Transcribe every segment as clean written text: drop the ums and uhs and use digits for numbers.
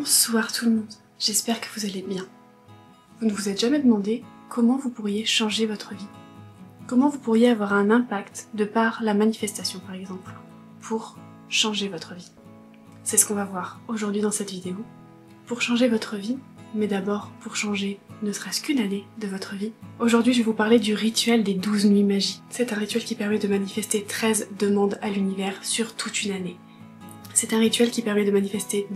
Bonsoir tout le monde, j'espère que vous allez bien. Vous ne vous êtes jamais demandé comment vous pourriez changer votre vie? Comment vous pourriez avoir un impact de par la manifestation par exemple, pour changer votre vie? C'est ce qu'on va voir aujourd'hui dans cette vidéo. Pour changer votre vie, mais d'abord pour changer ne serait-ce qu'une année de votre vie. Aujourd'hui je vais vous parler du rituel des 12 nuits magiques. C'est un rituel qui permet de manifester 13 demandes à l'univers sur toute une année. C'est un rituel qui permet de manifester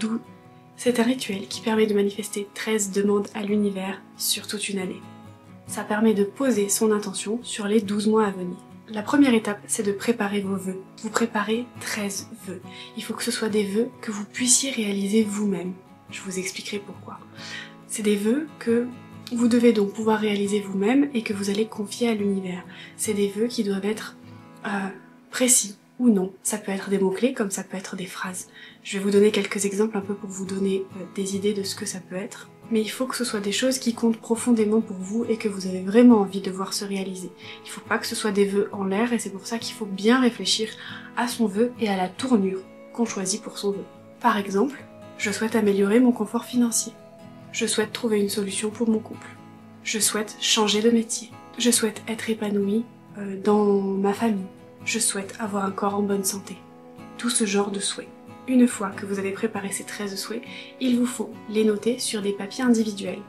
13 demandes à l'univers sur toute une année. Ça permet de poser son intention sur les 12 mois à venir. La première étape, c'est de préparer vos vœux. Vous préparez 13 vœux. Il faut que ce soit des vœux que vous puissiez réaliser vous-même. Je vous expliquerai pourquoi. C'est des vœux que vous devez donc pouvoir réaliser vous-même et que vous allez confier à l'univers. C'est des vœux qui doivent être précis ou non. Ça peut être des mots-clés comme ça peut être des phrases. Je vais vous donner quelques exemples un peu pour vous donner des idées de ce que ça peut être. Mais il faut que ce soit des choses qui comptent profondément pour vous et que vous avez vraiment envie de voir se réaliser. Il faut pas que ce soit des vœux en l'air et c'est pour ça qu'il faut bien réfléchir à son vœu et à la tournure qu'on choisit pour son vœu. Par exemple, je souhaite améliorer mon confort financier. Je souhaite trouver une solution pour mon couple. Je souhaite changer de métier. Je souhaite être épanouie dans ma famille. Je souhaite avoir un corps en bonne santé. Tout ce genre de souhaits. Une fois que vous avez préparé ces 13 souhaits, il vous faut les noter sur des papiers individuels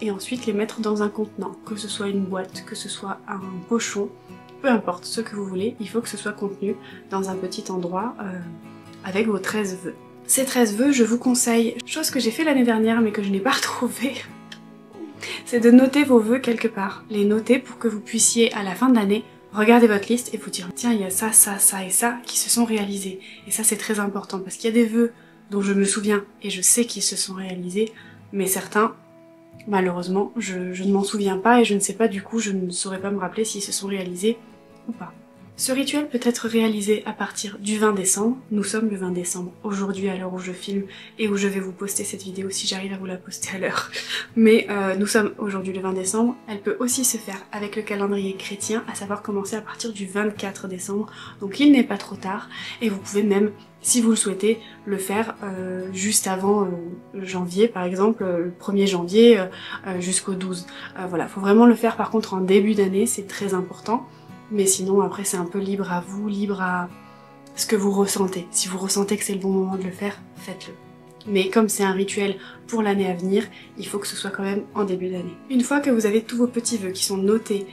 et ensuite les mettre dans un contenant, que ce soit une boîte, que ce soit un pochon, peu importe ce que vous voulez, il faut que ce soit contenu dans un petit endroit avec vos 13 vœux. Ces 13 vœux, je vous conseille, chose que j'ai fait l'année dernière mais que je n'ai pas retrouvée, c'est de noter vos vœux quelque part. Les noter pour que vous puissiez à la fin de l'année regardez votre liste et vous dire tiens il y a ça, ça, ça et ça qui se sont réalisés. Et ça c'est très important parce qu'il y a des vœux dont je me souviens et je sais qu'ils se sont réalisés, mais certains, malheureusement, je ne m'en souviens pas et je ne sais pas, du coup je ne saurais pas me rappeler s'ils se sont réalisés ou pas. Ce rituel peut être réalisé à partir du 20 décembre, nous sommes le 20 décembre aujourd'hui à l'heure où je filme et où je vais vous poster cette vidéo si j'arrive à vous la poster à l'heure. Mais nous sommes aujourd'hui le 20 décembre, elle peut aussi se faire avec le calendrier chrétien, à savoir commencer à partir du 24 décembre, donc il n'est pas trop tard et vous pouvez même, si vous le souhaitez, le faire juste avant janvier par exemple, le 1er janvier jusqu'au 12. Voilà, faut vraiment le faire par contre en début d'année, c'est très important. Mais sinon après c'est un peu libre à vous, libre à ce que vous ressentez. Si vous ressentez que c'est le bon moment de le faire, faites-le. Mais comme c'est un rituel pour l'année à venir, il faut que ce soit quand même en début d'année. Une fois que vous avez tous vos petits vœux qui sont notés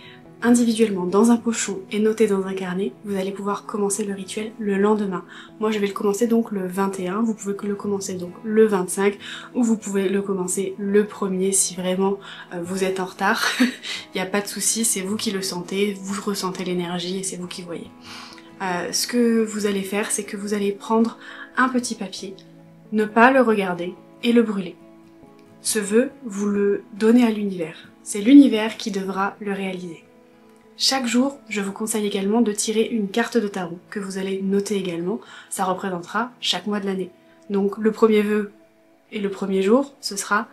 individuellement dans un pochon et notés dans un carnet, vous allez pouvoir commencer le rituel le lendemain. Moi je vais le commencer donc le 21, vous pouvez le commencer donc le 25 ou vous pouvez le commencer le 1er si vraiment vous êtes en retard. Il n'y a pas de souci, c'est vous qui le sentez, vous ressentez l'énergie et c'est vous qui voyez. Ce que vous allez faire, c'est que vous allez prendre un petit papier, ne pas le regarder et le brûler. Ce vœu, vous le donnez à l'univers. C'est l'univers qui devra le réaliser. Chaque jour, je vous conseille également de tirer une carte de tarot, que vous allez noter également, ça représentera chaque mois de l'année. Donc le premier vœu et le premier jour, ce sera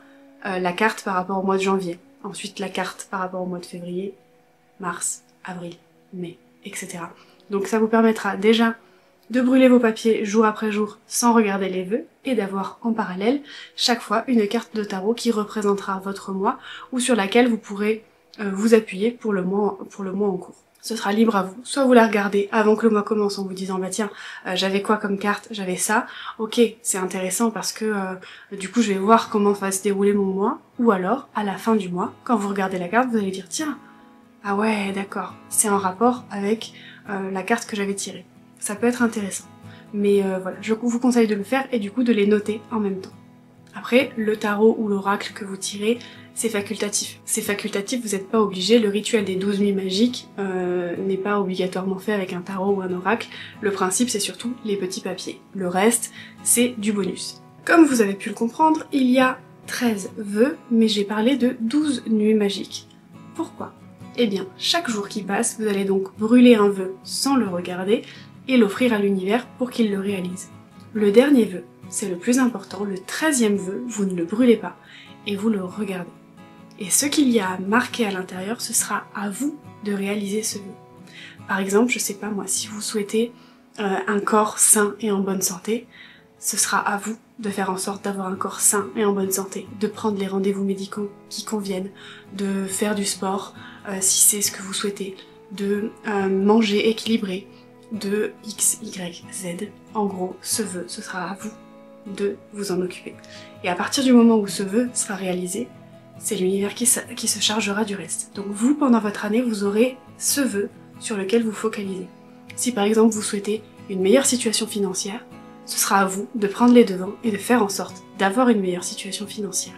la carte par rapport au mois de janvier. Ensuite la carte par rapport au mois de février, mars, avril, mai, etc. Donc ça vous permettra déjà de brûler vos papiers jour après jour sans regarder les vœux et d'avoir en parallèle chaque fois une carte de tarot qui représentera votre mois ou sur laquelle vous pourrez vous appuyer pour le mois en cours. Ce sera libre à vous, soit vous la regardez avant que le mois commence en vous disant bah tiens j'avais quoi comme carte, j'avais ça, ok c'est intéressant parce que du coup je vais voir comment va se dérouler mon mois, ou alors à la fin du mois, quand vous regardez la carte vous allez dire tiens, ah ouais d'accord, c'est en rapport avec la carte que j'avais tirée. Ça peut être intéressant, mais voilà, je vous conseille de le faire et du coup de les noter en même temps. Après, le tarot ou l'oracle que vous tirez, c'est facultatif. C'est facultatif, vous n'êtes pas obligé, le rituel des 12 nuits magiques n'est pas obligatoirement fait avec un tarot ou un oracle. Le principe c'est surtout les petits papiers. Le reste, c'est du bonus. Comme vous avez pu le comprendre, il y a 13 vœux, mais j'ai parlé de 12 nuits magiques. Pourquoi? Eh bien, chaque jour qui passe, vous allez donc brûler un vœu sans le regarder et l'offrir à l'univers pour qu'il le réalise. Le dernier vœu, c'est le plus important, le 13e vœu, vous ne le brûlez pas et vous le regardez. Et ce qu'il y a à marquer à l'intérieur, ce sera à vous de réaliser ce vœu. Par exemple, je sais pas moi, si vous souhaitez un corps sain et en bonne santé, ce sera à vous de faire en sorte d'avoir un corps sain et en bonne santé, de prendre les rendez-vous médicaux qui conviennent, de faire du sport si c'est ce que vous souhaitez, de manger équilibré, de X, Y, Z. En gros, ce vœu, ce sera à vous de vous en occuper. Et à partir du moment où ce vœu sera réalisé, c'est l'univers qui se chargera du reste. Donc vous, pendant votre année, vous aurez ce vœu sur lequel vous focalisez. Si par exemple vous souhaitez une meilleure situation financière, ce sera à vous de prendre les devants et de faire en sorte d'avoir une meilleure situation financière.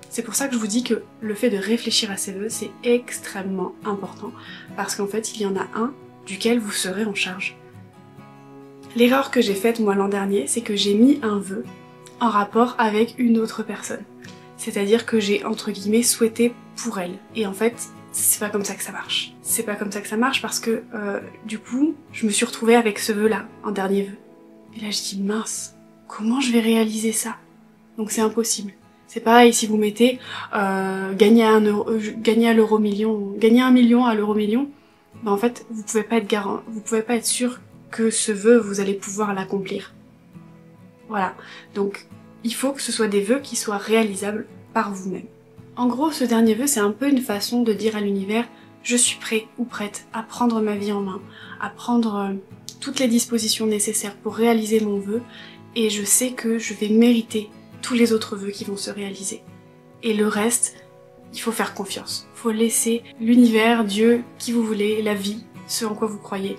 C'est pour ça que je vous dis que le fait de réfléchir à ces vœux, c'est extrêmement important, parce qu'en fait, il y en a un duquel vous serez en charge. L'erreur que j'ai faite moi l'an dernier, c'est que j'ai mis un vœu en rapport avec une autre personne. C'est-à-dire que j'ai entre guillemets souhaité pour elle. Et en fait, c'est pas comme ça que ça marche. C'est pas comme ça que ça marche parce que du coup, je me suis retrouvée avec ce vœu-là, un dernier vœu. Et là je dis mince, comment je vais réaliser ça? Donc c'est impossible. C'est pareil si vous mettez gagner à l'euro million, gagner 1 million à l'euro million, ben en fait vous pouvez pas être garant, vous pouvez pas être sûr que ce vœu vous allez pouvoir l'accomplir. Voilà, donc il faut que ce soit des vœux qui soient réalisables par vous-même. En gros, ce dernier vœu, c'est un peu une façon de dire à l'univers « je suis prêt ou prête à prendre ma vie en main, à prendre toutes les dispositions nécessaires pour réaliser mon vœu, et je sais que je vais mériter tous les autres vœux qui vont se réaliser. Et le reste, il faut faire confiance. Il faut laisser l'univers, Dieu, qui vous voulez, la vie, ce en quoi vous croyez.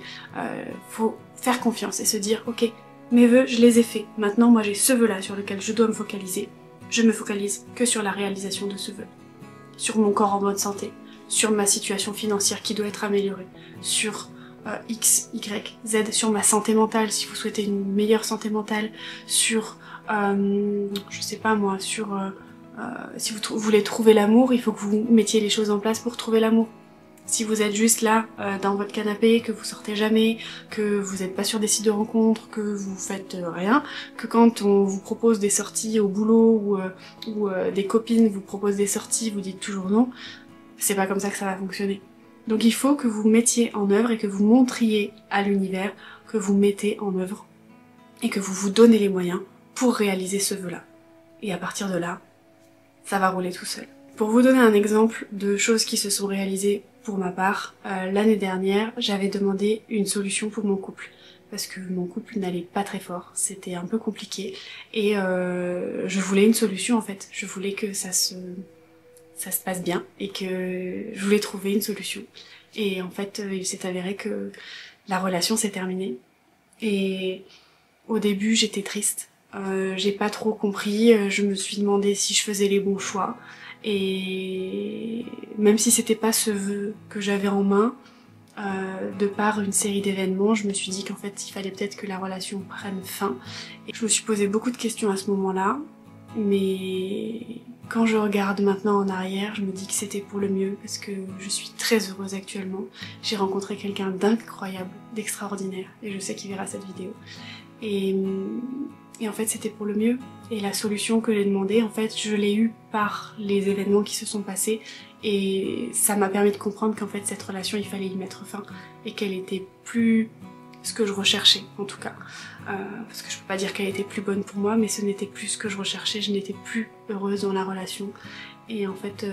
Faut faire confiance et se dire « ok, mes vœux, je les ai faits. Maintenant, moi j'ai ce vœu-là sur lequel je dois me focaliser. Je me focalise que sur la réalisation de ce vœu. Sur mon corps en bonne santé, sur ma situation financière qui doit être améliorée, sur X, Y, Z, sur ma santé mentale, si vous souhaitez une meilleure santé mentale, sur, je sais pas moi, sur, si vous voulez trouver l'amour, il faut que vous mettiez les choses en place pour trouver l'amour. Si vous êtes juste là, dans votre canapé, que vous sortez jamais, que vous n'êtes pas sur des sites de rencontres, que vous faites rien, que quand on vous propose des sorties au boulot ou des copines vous proposent des sorties, vous dites toujours non, c'est pas comme ça que ça va fonctionner. Donc il faut que vous mettiez en œuvre et que vous montriez à l'univers que vous mettez en œuvre et que vous vous donnez les moyens pour réaliser ce vœu-là. Et à partir de là, ça va rouler tout seul. Pour vous donner un exemple de choses qui se sont réalisées pour ma part, l'année dernière, j'avais demandé une solution pour mon couple. Parce que mon couple n'allait pas très fort, c'était un peu compliqué. Et je voulais une solution en fait. Je voulais que ça se passe bien et que je voulais trouver une solution. Et en fait, il s'est avéré que la relation s'est terminée. Et au début, j'étais triste. J'ai pas trop compris, je me suis demandé si je faisais les bons choix. Et même si c'était pas ce vœu que j'avais en main, de par une série d'événements, je me suis dit qu'en fait il fallait peut-être que la relation prenne fin. Et je me suis posé beaucoup de questions à ce moment-là, mais quand je regarde maintenant en arrière, je me dis que c'était pour le mieux parce que je suis très heureuse actuellement. J'ai rencontré quelqu'un d'incroyable, d'extraordinaire, et je sais qu'il verra cette vidéo. Et en fait c'était pour le mieux. Et la solution que j'ai demandée, en fait, je l'ai eue par les événements qui se sont passés. Et ça m'a permis de comprendre qu'en fait cette relation, il fallait y mettre fin. Et qu'elle était plus ce que je recherchais, en tout cas. Parce que je peux pas dire qu'elle était plus bonne pour moi, mais ce n'était plus ce que je recherchais. Je n'étais plus heureuse dans la relation. Et en fait,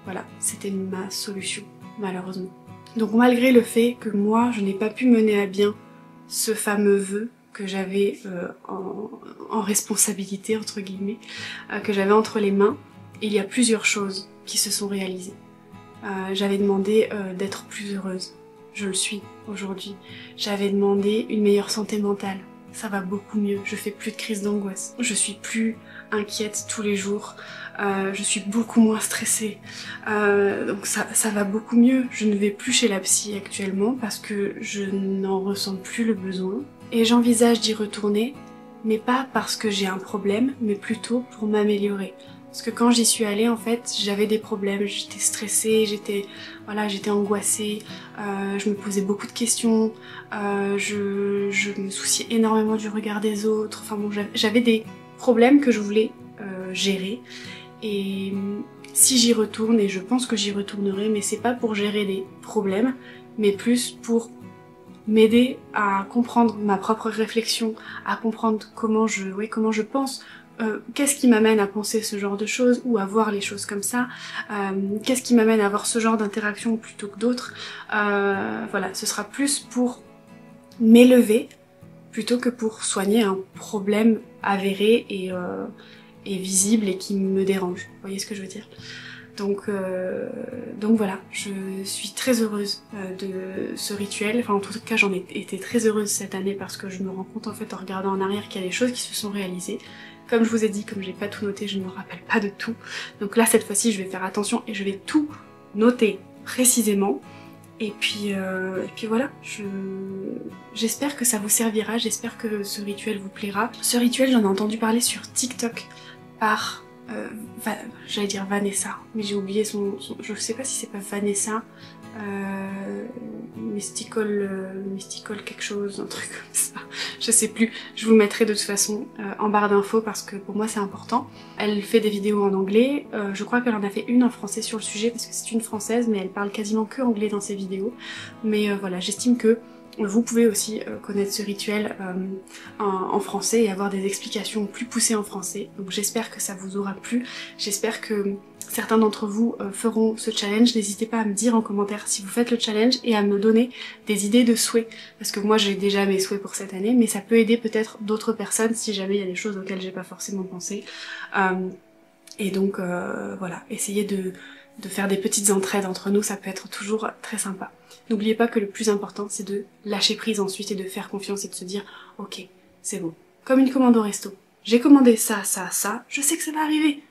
voilà, c'était ma solution, malheureusement. Donc malgré le fait que moi, je n'ai pas pu mener à bien ce fameux vœu que j'avais en responsabilité, entre guillemets, que j'avais entre les mains, il y a plusieurs choses qui se sont réalisées. J'avais demandé d'être plus heureuse, je le suis aujourd'hui. J'avais demandé une meilleure santé mentale, ça va beaucoup mieux, je fais plus de crise d'angoisse, je suis plus inquiète tous les jours, je suis beaucoup moins stressée, donc ça va beaucoup mieux. Je ne vais plus chez la psy actuellement parce que je n'en ressens plus le besoin. Et j'envisage d'y retourner, mais pas parce que j'ai un problème, mais plutôt pour m'améliorer. Parce que quand j'y suis allée, en fait, j'avais des problèmes, j'étais stressée, j'étais angoissée, je me posais beaucoup de questions, je me souciais énormément du regard des autres, enfin bon, j'avais des problèmes que je voulais gérer. Et si j'y retourne, et je pense que j'y retournerai, mais c'est pas pour gérer des problèmes, mais plus pour m'aider à comprendre ma propre réflexion, à comprendre comment je pense, qu'est-ce qui m'amène à penser ce genre de choses ou à voir les choses comme ça, qu'est-ce qui m'amène à avoir ce genre d'interaction plutôt que d'autres. Voilà, ce sera plus pour m'élever plutôt que pour soigner un problème avéré et visible et qui me dérange. Vous voyez ce que je veux dire? Donc voilà, je suis très heureuse de ce rituel, enfin en tout cas j'en ai été très heureuse cette année parce que je me rends compte en fait en regardant en arrière qu'il y a des choses qui se sont réalisées. Comme je vous ai dit, comme j'ai pas tout noté, je ne me rappelle pas de tout. Donc là cette fois-ci je vais faire attention et je vais tout noter précisément. Et puis voilà, j'espère que ça vous servira, j'espère que ce rituel vous plaira. Ce rituel j'en ai entendu parler sur TikTok par... j'allais dire Vanessa, mais j'ai oublié je sais pas si c'est pas Vanessa, Mystical quelque chose, un truc comme ça, je sais plus, je vous le mettrai de toute façon en barre d'infos parce que pour moi c'est important. Elle fait des vidéos en anglais, je crois qu'elle en a fait une en français sur le sujet parce que c'est une française mais elle parle quasiment que anglais dans ses vidéos, mais voilà, j'estime que vous pouvez aussi connaître ce rituel en français et avoir des explications plus poussées en français. Donc j'espère que ça vous aura plu. J'espère que certains d'entre vous feront ce challenge. N'hésitez pas à me dire en commentaire si vous faites le challenge et à me donner des idées de souhaits. Parce que moi j'ai déjà mes souhaits pour cette année, mais ça peut aider peut-être d'autres personnes si jamais il y a des choses auxquelles j'ai pas forcément pensé. Et donc voilà, essayez de faire des petites entraides entre nous, ça peut être toujours très sympa. N'oubliez pas que le plus important c'est de lâcher prise ensuite et de faire confiance et de se dire ok, c'est bon. Comme une commande au resto. J'ai commandé ça, ça, ça, je sais que ça va arriver.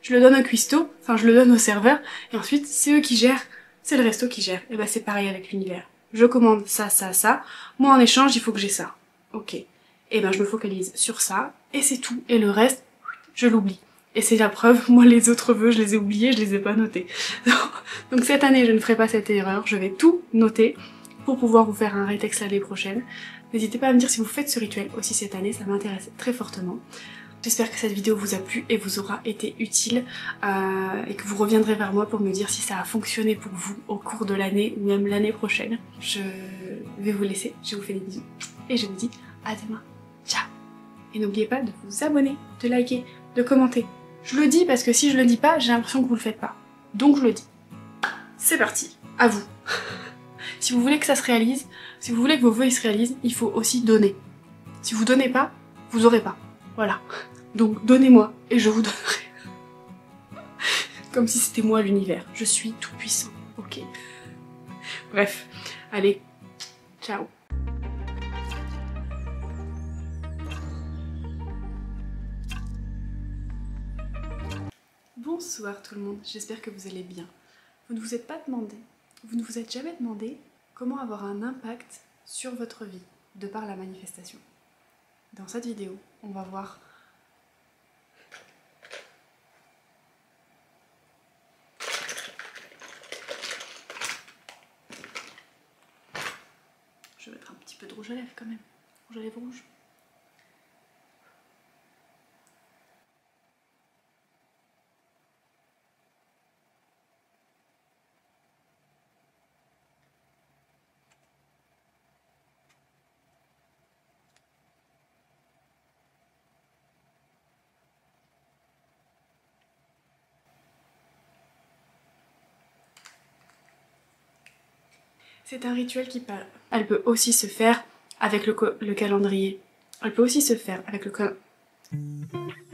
Je le donne au cuistot, enfin je le donne au serveur, et ensuite c'est eux qui gèrent, c'est le resto qui gère. Et bah c'est pareil avec l'univers. Je commande ça, ça, ça, moi en échange il faut que j'ai ça. Ok. Et ben je me focalise sur ça, et c'est tout. Et le reste, je l'oublie. Et c'est la preuve, moi les autres vœux je les ai oubliés, je les ai pas notés. Donc cette année je ne ferai pas cette erreur, je vais tout noter pour pouvoir vous faire un rétexte l'année prochaine. N'hésitez pas à me dire si vous faites ce rituel aussi cette année, ça m'intéresse très fortement. J'espère que cette vidéo vous a plu et vous aura été utile et que vous reviendrez vers moi pour me dire si ça a fonctionné pour vous au cours de l'année ou même l'année prochaine. Je vais vous laisser, je vous fais des bisous et je vous dis à demain. Ciao! Et n'oubliez pas de vous abonner, de liker, de commenter. Je le dis parce que si je le dis pas, j'ai l'impression que vous le faites pas. Donc je le dis. C'est parti, à vous. Si vous voulez que ça se réalise, si vous voulez que vos vœux se réalisent, il faut aussi donner. Si vous donnez pas, vous aurez pas. Voilà. Donc donnez-moi et je vous donnerai. Comme si c'était moi l'univers. Je suis tout puissant. Ok. Bref. Allez. Ciao. Bonsoir tout le monde, j'espère que vous allez bien. Vous ne vous êtes pas demandé, vous ne vous êtes jamais demandé comment avoir un impact sur votre vie de par la manifestation. Dans cette vidéo, on va voir je vais mettre un petit peu de rouge à lèvres quand même, rouge à lèvres rouge. C'est un rituel qui parle. Elle peut aussi se faire avec le calendrier. Elle peut aussi se faire avec le calendrier.